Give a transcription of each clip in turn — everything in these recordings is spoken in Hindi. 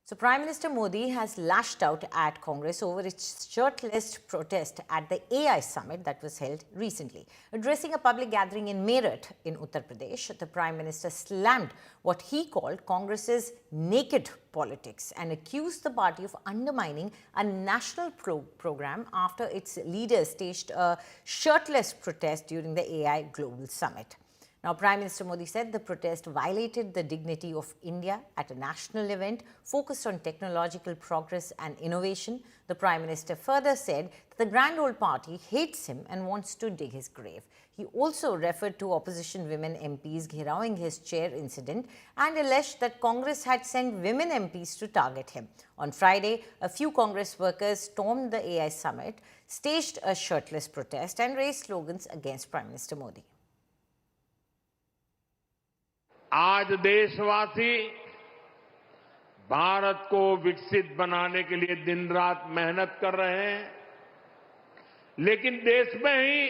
So Prime Minister Modi has lashed out at Congress over its shirtless protest at the AI summit that was held recently. Addressing a public gathering in Meerut in Uttar Pradesh, the Prime Minister slammed what he called Congress's naked politics and accused the party of undermining a national program after its leaders staged a shirtless protest during the AI Global Summit. Now, Prime Minister Modi said the protest violated the dignity of India at a national event focused on technological progress and innovation. The Prime Minister further said that the Grand Old Party hates him and wants to dig his grave. He also referred to opposition women MPs ghirawing his chair incident and alleged that Congress had sent women MPs to target him. On Friday, a few Congress workers stormed the AI summit, staged a shirtless protest and raised slogans against Prime Minister Modi. आज देशवासी भारत को विकसित बनाने के लिए दिन रात मेहनत कर रहे हैं, लेकिन देश में ही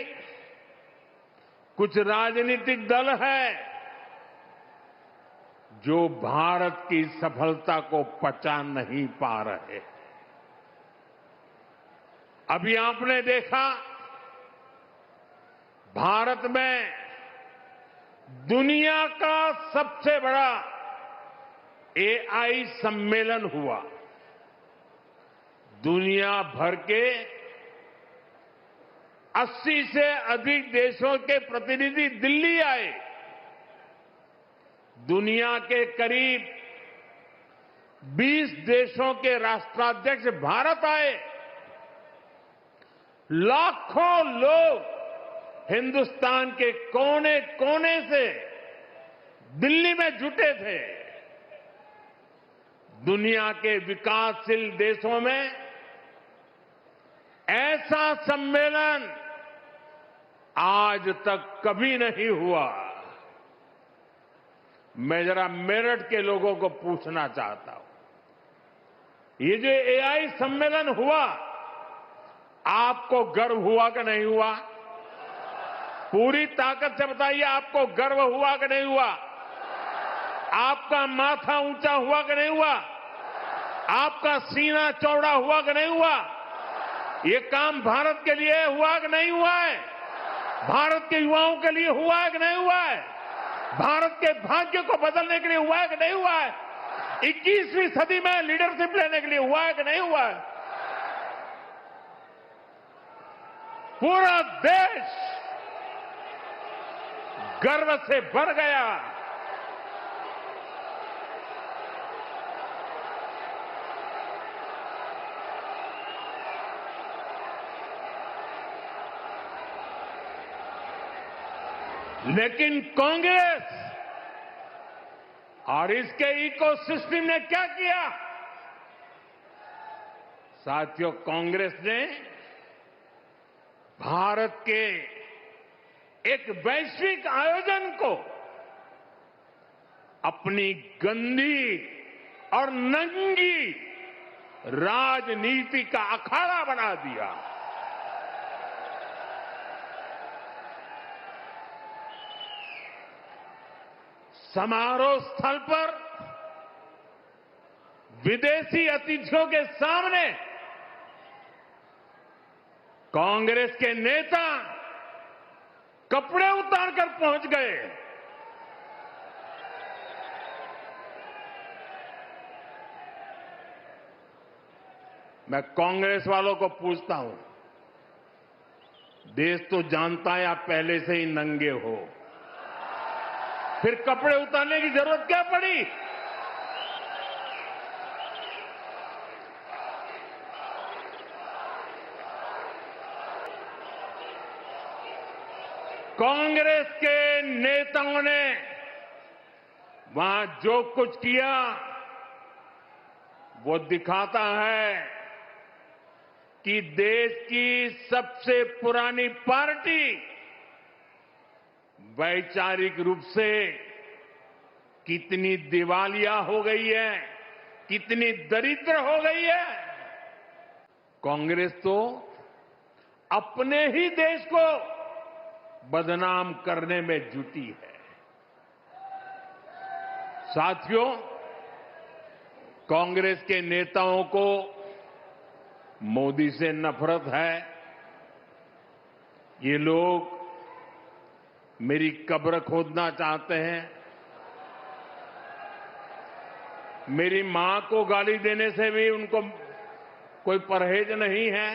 कुछ राजनीतिक दल है जो भारत की सफलता को पचा नहीं पा रहे। अभी आपने देखा भारत में दुनिया का सबसे बड़ा एआई सम्मेलन हुआ। दुनिया भर के 80 से अधिक देशों के प्रतिनिधि दिल्ली आए। दुनिया के करीब 20 देशों के राष्ट्राध्यक्ष भारत आए। लाखों लोग हिंदुस्तान के कोने कोने से दिल्ली में जुटे थे। दुनिया के विकासशील देशों में ऐसा सम्मेलन आज तक कभी नहीं हुआ। मैं जरा मेरठ के लोगों को पूछना चाहता हूं, ये जो एआई सम्मेलन हुआ, आपको गर्व हुआ कि नहीं हुआ? पूरी ताकत से बताइए, आपको गर्व हुआ कि नहीं हुआ? आपका माथा ऊंचा हुआ कि नहीं हुआ? आपका सीना चौड़ा हुआ कि नहीं हुआ? ये काम भारत के लिए हुआ कि नहीं हुआ है? भारत के युवाओं के लिए हुआ है कि नहीं हुआ है? भारत के भाग्य को बदलने के लिए हुआ है कि नहीं हुआ है? 21वीं सदी में लीडरशिप लेने के लिए हुआ है कि नहीं हुआ है? पूरा देश गर्व से भर गया। लेकिन कांग्रेस और इसके इकोसिस्टम ने क्या किया? साथियों, कांग्रेस ने भारत के एक वैश्विक आयोजन को अपनी गंदी और नंगी राजनीति का अखाड़ा बना दिया। समारोह स्थल पर विदेशी अतिथियों के सामने कांग्रेस के नेता कपड़े उतारकर पहुंच गए। मैं कांग्रेस वालों को पूछता हूं, देश तो जानता है आप पहले से ही नंगे हो, फिर कपड़े उतारने की जरूरत क्या पड़ी? कांग्रेस के नेताओं ने वहां जो कुछ किया वो दिखाता है कि देश की सबसे पुरानी पार्टी वैचारिक रूप से कितनी दिवालिया हो गई है, कितनी दरिद्र हो गई है। कांग्रेस तो अपने ही देश को बदनाम करने में जुटी है। साथियों, कांग्रेस के नेताओं को मोदी से नफरत है। ये लोग मेरी कब्र खोदना चाहते हैं। मेरी मां को गाली देने से भी उनको कोई परहेज नहीं है।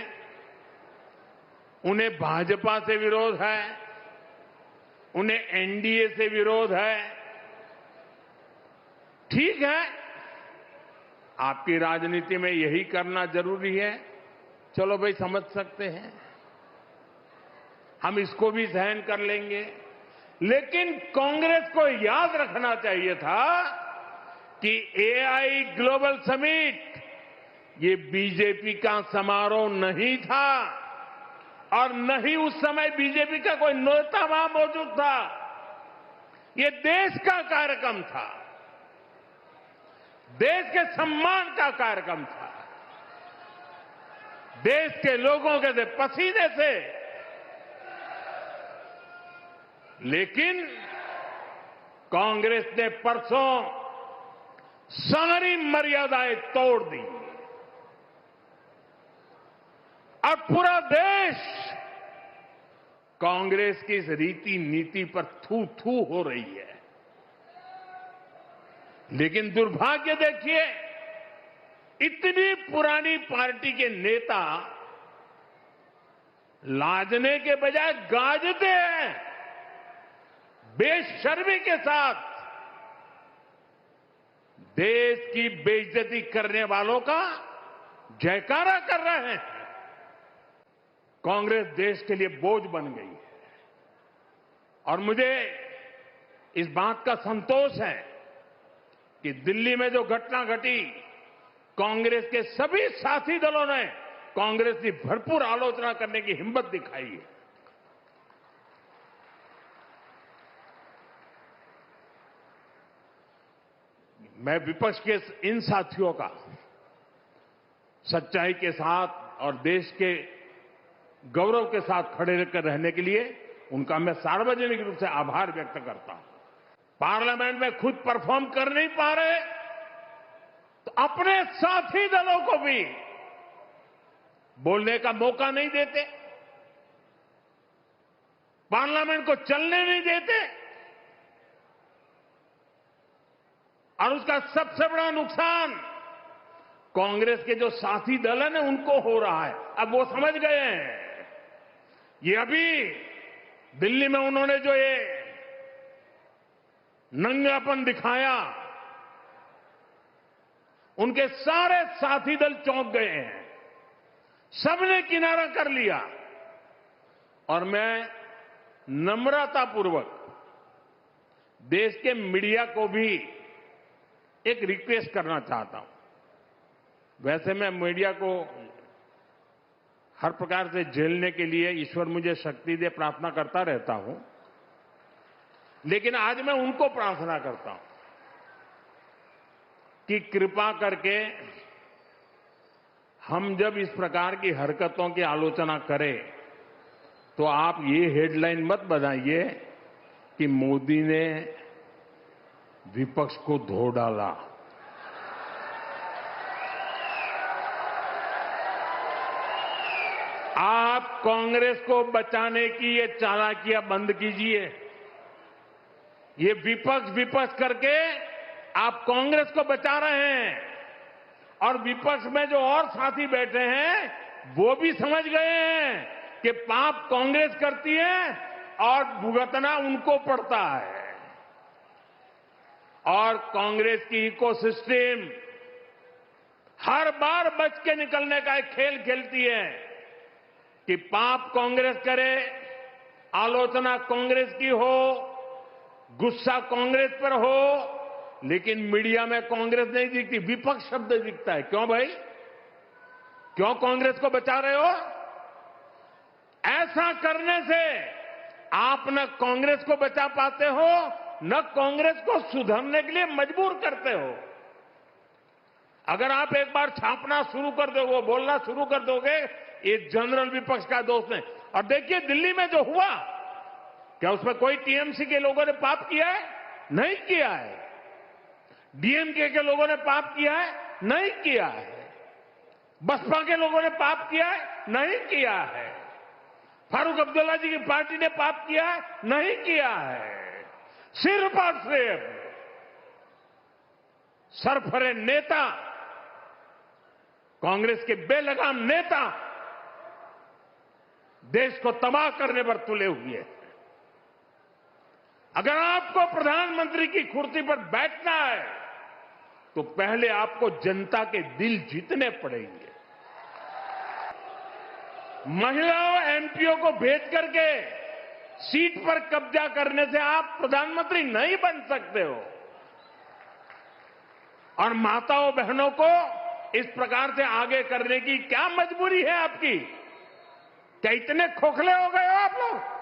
उन्हें भाजपा से विरोध है, उन्हें एनडीए से विरोध है। ठीक है, आपकी राजनीति में यही करना जरूरी है, चलो भाई समझ सकते हैं, हम इसको भी सहन कर लेंगे। लेकिन कांग्रेस को याद रखना चाहिए था कि एआई ग्लोबल समिट ये बीजेपी का समारोह नहीं था और न ही उस समय बीजेपी का कोई नेता वहां मौजूद था। ये देश का कार्यक्रम था, देश के सम्मान का कार्यक्रम था, देश के लोगों के पसीने से। लेकिन कांग्रेस ने परसों सारी मर्यादाएं तोड़ दी और पूरा देश कांग्रेस की इस रीति नीति पर थू थू हो रही है। लेकिन दुर्भाग्य देखिए, इतनी पुरानी पार्टी के नेता लाजने के बजाय गाजते हैं, बेशर्मी के साथ देश की बेइज्जती करने वालों का जयकारा कर रहे हैं। कांग्रेस देश के लिए बोझ बन गई है और मुझे इस बात का संतोष है कि दिल्ली में जो घटना घटी, कांग्रेस के सभी साथी दलों ने कांग्रेस की भरपूर आलोचना करने की हिम्मत दिखाई है। मैं विपक्ष के इन साथियों का सच्चाई के साथ और देश के गौरव के साथ खड़े रहकर रहने के लिए उनका मैं सार्वजनिक रूप से आभार व्यक्त करता हूं। पार्लियामेंट में खुद परफॉर्म कर नहीं पा रहे तो अपने साथी दलों को भी बोलने का मौका नहीं देते, पार्लियामेंट को चलने नहीं देते और उसका सबसे बड़ा नुकसान कांग्रेस के जो साथी दल है ना उनको हो रहा है। अब वो समझ गए हैं। ये अभी दिल्ली में उन्होंने जो ये नंगापन दिखाया, उनके सारे साथी दल चौंक गए हैं, सबने किनारा कर लिया। और मैं नम्रतापूर्वक देश के मीडिया को भी एक रिक्वेस्ट करना चाहता हूं। वैसे मैं मीडिया को हर प्रकार से झेलने के लिए ईश्वर मुझे शक्ति दे प्रार्थना करता रहता हूं, लेकिन आज मैं उनको प्रार्थना करता हूं कि कृपा करके हम जब इस प्रकार की हरकतों की आलोचना करें तो आप ये हेडलाइन मत बनाइए कि मोदी ने विपक्ष को धो डाला। आप कांग्रेस को बचाने की ये चालाकियां बंद कीजिए। ये विपक्ष विपक्ष करके आप कांग्रेस को बचा रहे हैं और विपक्ष में जो और साथी बैठे हैं वो भी समझ गए हैं कि पाप कांग्रेस करती है और भुगतना उनको पड़ता है। और कांग्रेस की इकोसिस्टम हर बार बच के निकलने का एक खेल खेलती है कि पाप कांग्रेस करे, आलोचना कांग्रेस की हो, गुस्सा कांग्रेस पर हो, लेकिन मीडिया में कांग्रेस नहीं दिखती, विपक्ष शब्द दिखता है। क्यों भाई, क्यों कांग्रेस को बचा रहे हो? ऐसा करने से आप न कांग्रेस को बचा पाते हो न कांग्रेस को सुधरने के लिए मजबूर करते हो। अगर आप एक बार छापना शुरू कर दोगे, बोलना शुरू कर दोगे, ये जनरल विपक्ष का दोष है। और देखिए दिल्ली में जो हुआ, क्या उसमें कोई टीएमसी के लोगों ने पाप किया है? नहीं किया है। डीएमके के लोगों ने पाप किया है? नहीं किया है। बसपा के लोगों ने पाप किया है? नहीं किया है। फारूक अब्दुल्ला जी की पार्टी ने पाप किया है? नहीं किया है। सिर्फ और सिर्फ सरफरे नेता, कांग्रेस के बेलगाम नेता देश को तबाह करने पर तुले हुए हैं। अगर आपको प्रधानमंत्री की कुर्सी पर बैठना है तो पहले आपको जनता के दिल जीतने पड़ेंगे। महिलाओं एमपीओ को भेज करके सीट पर कब्जा करने से आप प्रधानमंत्री नहीं बन सकते हो। और माताओं बहनों को इस प्रकार से आगे करने की क्या मजबूरी है आपकी? क्या इतने खोखले हो गए हो आप लोग?